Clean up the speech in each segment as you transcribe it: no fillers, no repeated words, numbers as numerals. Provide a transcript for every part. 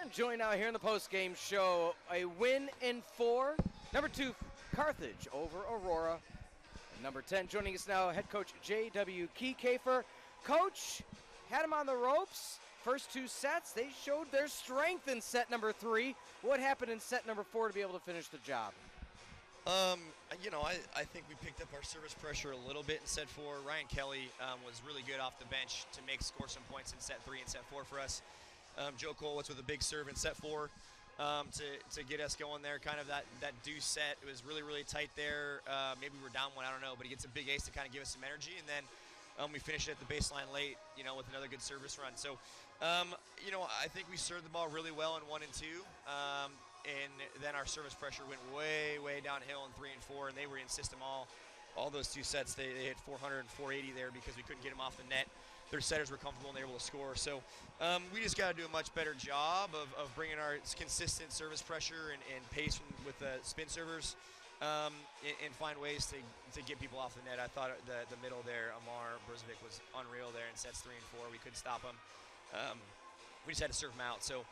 And join now here in the post-game show, a win in 4. Number 2, Carthage over Aurora. And number 10, joining us now, head coach J.W. Kieckhefer. Coach, had him on the ropes. First 2 sets, they showed their strength in set number 3. What happened in set number 4 to be able to finish the job? I think we picked up our service pressure a little bit in set 4. Ryan Kelly was really good off the bench to score some points in set 3 and set 4 for us. Joe Kolwitz with a big serve in set 4 to get us going there. Kind of that deuce set. It was really, really tight there. Maybe we were down 1, I don't know, but he gets a big ace to kind of give us some energy, and then we finished it at the baseline late, with another good service run. So, I think we served the ball really well in 1 and 2. And then our service pressure went way, way downhill in 3 and 4, and they were in system all those 2 sets. They hit 400 and 480 there because we couldn't get them off the net. Their setters were comfortable and they were able to score. So we just got to do a much better job of bringing our consistent service pressure and pace with the spin servers and find ways to get people off the net. I thought the middle there, Amar Brzovic, was unreal there in sets 3 and 4. We couldn't stop him. We just had to serve him out. So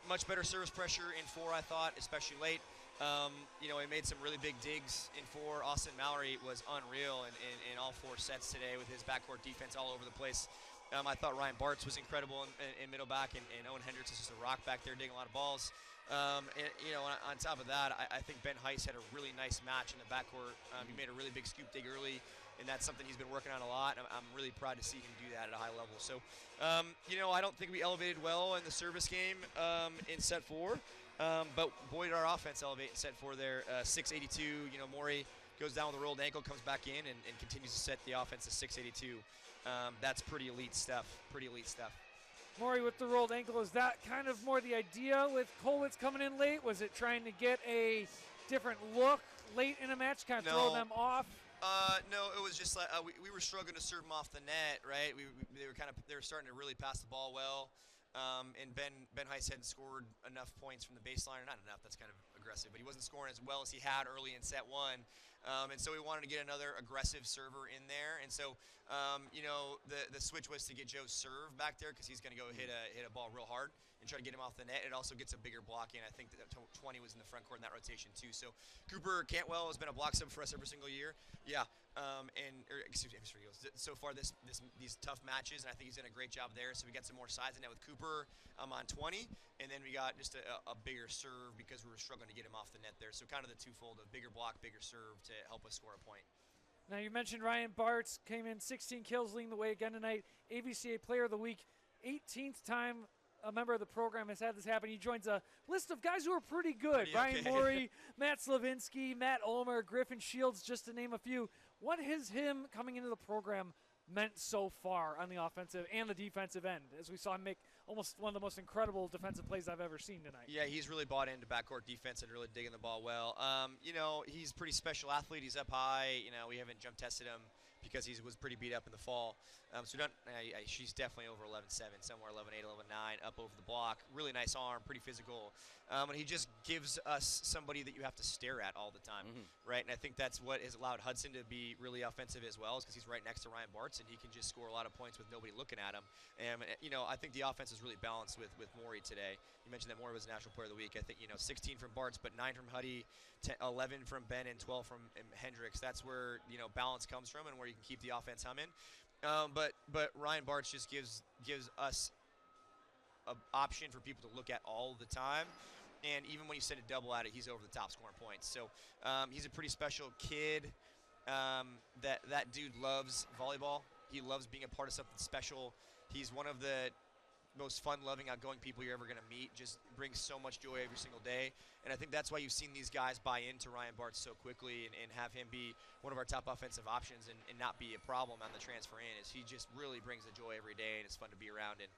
much better service pressure in 4, I thought, especially late. We made some really big digs in 4. Austin Mallory was unreal in all 4 sets today with his backcourt defense all over the place. I thought Ryan Bartz was incredible in middle back, and Owen Hendricks is just a rock back there digging a lot of balls. On top of that, I think Ben Heiss had a really nice match in the backcourt. He made a really big scoop dig early, and that's something he's been working on a lot. I'm really proud to see him do that at a high level. So, I don't think we elevated well in the service game in set 4, but boy, did our offense elevate in set 4 there. 682, Morey goes down with a rolled ankle, comes back in, and continues to set the offense to 682. That's pretty elite stuff. Morey with the rolled ankle, is that kind of more the idea with Kolwitz coming in late? Was it trying to get a different look late in a match, kind of throw them off? No, it was just like we were struggling to serve them off the net, right? They were starting to really pass the ball well. And Ben Heiss hadn't scored enough points from the baseline, or not enough, that's kind of aggressive, but he wasn't scoring as well as he had early in set 1. And so we wanted to get another aggressive server in there. And so, the switch was to get Joe's serve back there because he's going to go hit a ball real hard and try to get him off the net. It also gets a bigger block in. I think that 20 was in the front court in that rotation too. So Cooper Cantwell has been a block sub for us every single year. Yeah. So far these tough matches, and I think he's done a great job there. So we got some more size in that with Cooper on 20, and then we got just a bigger serve because we were struggling to get him off the net there. So kind of the twofold of bigger block, bigger serve to help us score a point. Now you mentioned Ryan Bartz came in 16 kills, leading the way again tonight. AVCA Player of the Week, 18th time a member of the program has had this happen. He joins a list of guys who are pretty good. Ryan Morey, Matt Slavinsky, Matt Ulmer, Griffin Shields, just to name a few. What has him coming into the program meant so far on the offensive and the defensive end, as we saw him make almost one of the most incredible defensive plays I've ever seen tonight? Yeah, he's really bought into backcourt defense and really digging the ball well. He's a pretty special athlete. He's up high. We haven't jump tested him because he was pretty beat up in the fall. She's definitely over 11.7, somewhere 11.8, 11.9, up over the block. Really nice arm, pretty physical. And he just gives us somebody that you have to stare at all the time, right? And I think that's what has allowed Hudson to be really offensive as well, is because he's right next to Ryan Bartz, and he can just score a lot of points with nobody looking at him. And, I think the offense is really balanced with Morey today. You mentioned that Morey was National Player of the Week. I think, 16 from Bartz, but 9 from Huddy, 11 from Ben, and 12 from Hendricks. That's where, balance comes from and where you can keep the offense humming. But Ryan Bartz just gives us an option for people to look at all the time. And even when you send a double at it, he's over the top scoring points. So he's a pretty special kid. That dude loves volleyball. He loves being a part of something special. He's one of the most fun-loving, outgoing people you're ever going to meet. Just brings so much joy every single day. And I think that's why you've seen these guys buy into Ryan Bartz so quickly and have him be one of our top offensive options and not be a problem on the transfer in. Is he just really brings the joy every day, and it's fun to be around. And,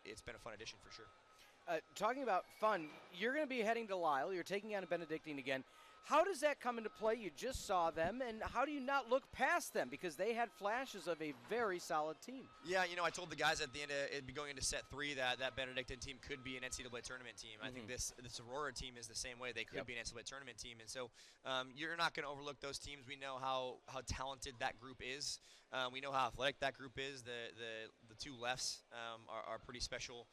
it's been a fun addition for sure. Talking about fun, you're going to be heading to Lyle. You're taking on Benedictine again. How does that come into play? You just saw them, and how do you not look past them? Because they had flashes of a very solid team. Yeah, I told the guys at the end of going into set 3 that Benedictine team could be an NCAA tournament team. I think this Aurora team is the same way. They could be an NCAA tournament team. And so you're not going to overlook those teams. We know how talented that group is. We know how athletic that group is. The two lefts are pretty special.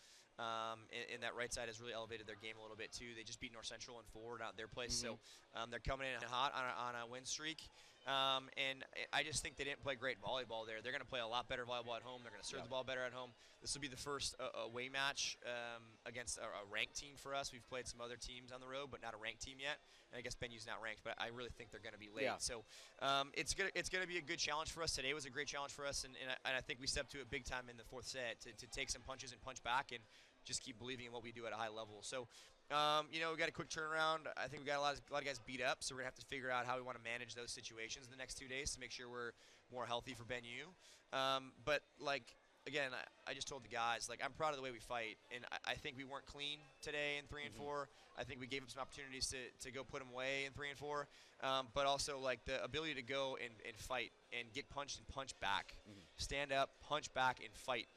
in that right side has really elevated their game a little bit too. They just beat North Central and Ford out their place, so they're coming in hot on a win streak. And I just think they didn't play great volleyball there. They're going to play a lot better volleyball at home. They're going to serve the ball better at home. This will be the first away match against a ranked team for us. We've played some other teams on the road, but not a ranked team yet. And I guess Benu's not ranked, but I really think they're going to be late. Yeah. So it's gonna be a good challenge for us. Today was a great challenge for us, and I think we stepped to it big time in the fourth set to take some punches and punch back and just keep believing in what we do at a high level. So, we got a quick turnaround. I think we got a lot of guys beat up, so we're going to have to figure out how we want to manage those situations in the next 2 days to make sure we're more healthy for Benu. But, again, I just told the guys, I'm proud of the way we fight, and I think we weren't clean today in 3 and 4. I think we gave them some opportunities to go put them away in 3 and 4, but also, the ability to go and fight and get punched and punch back. Stand up, punch back, and fight.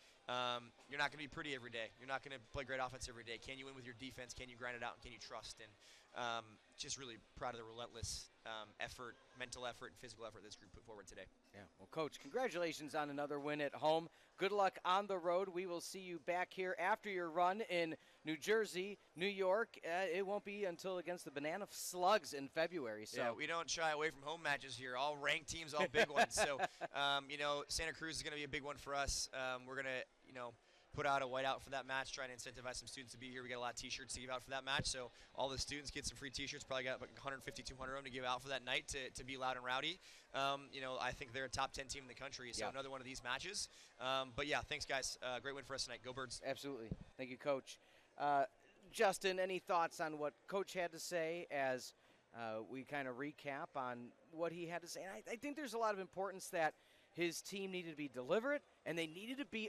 You're not going to be pretty every day. You're not going to play great offense every day. Can you win with your defense? Can you grind it out? And can you trust? And just really proud of the relentless effort, mental effort, and physical effort this group put forward today. Yeah. Well, Coach, congratulations on another win at home. Good luck on the road. We will see you back here after your run in New Jersey, New York. It won't be until against the Banana Slugs in February. So yeah, we don't shy away from home matches here. All ranked teams, all big ones. So, Santa Cruz is going to be a big one for us. We're going to, put out a whiteout for that match, trying to incentivize some students to be here. We got a lot of T-shirts to give out for that match, so all the students get some free T-shirts. Probably got 150, 200 of them to give out for that night to be loud and rowdy. I think they're a top 10 team in the country, so another one of these matches. But yeah, thanks guys. Great win for us tonight. Go Birds. Absolutely. Thank you, Coach. Justin, any thoughts on what Coach had to say as we kind of recap on what he had to say? And I think there's a lot of importance that his team needed to be deliberate and they needed to be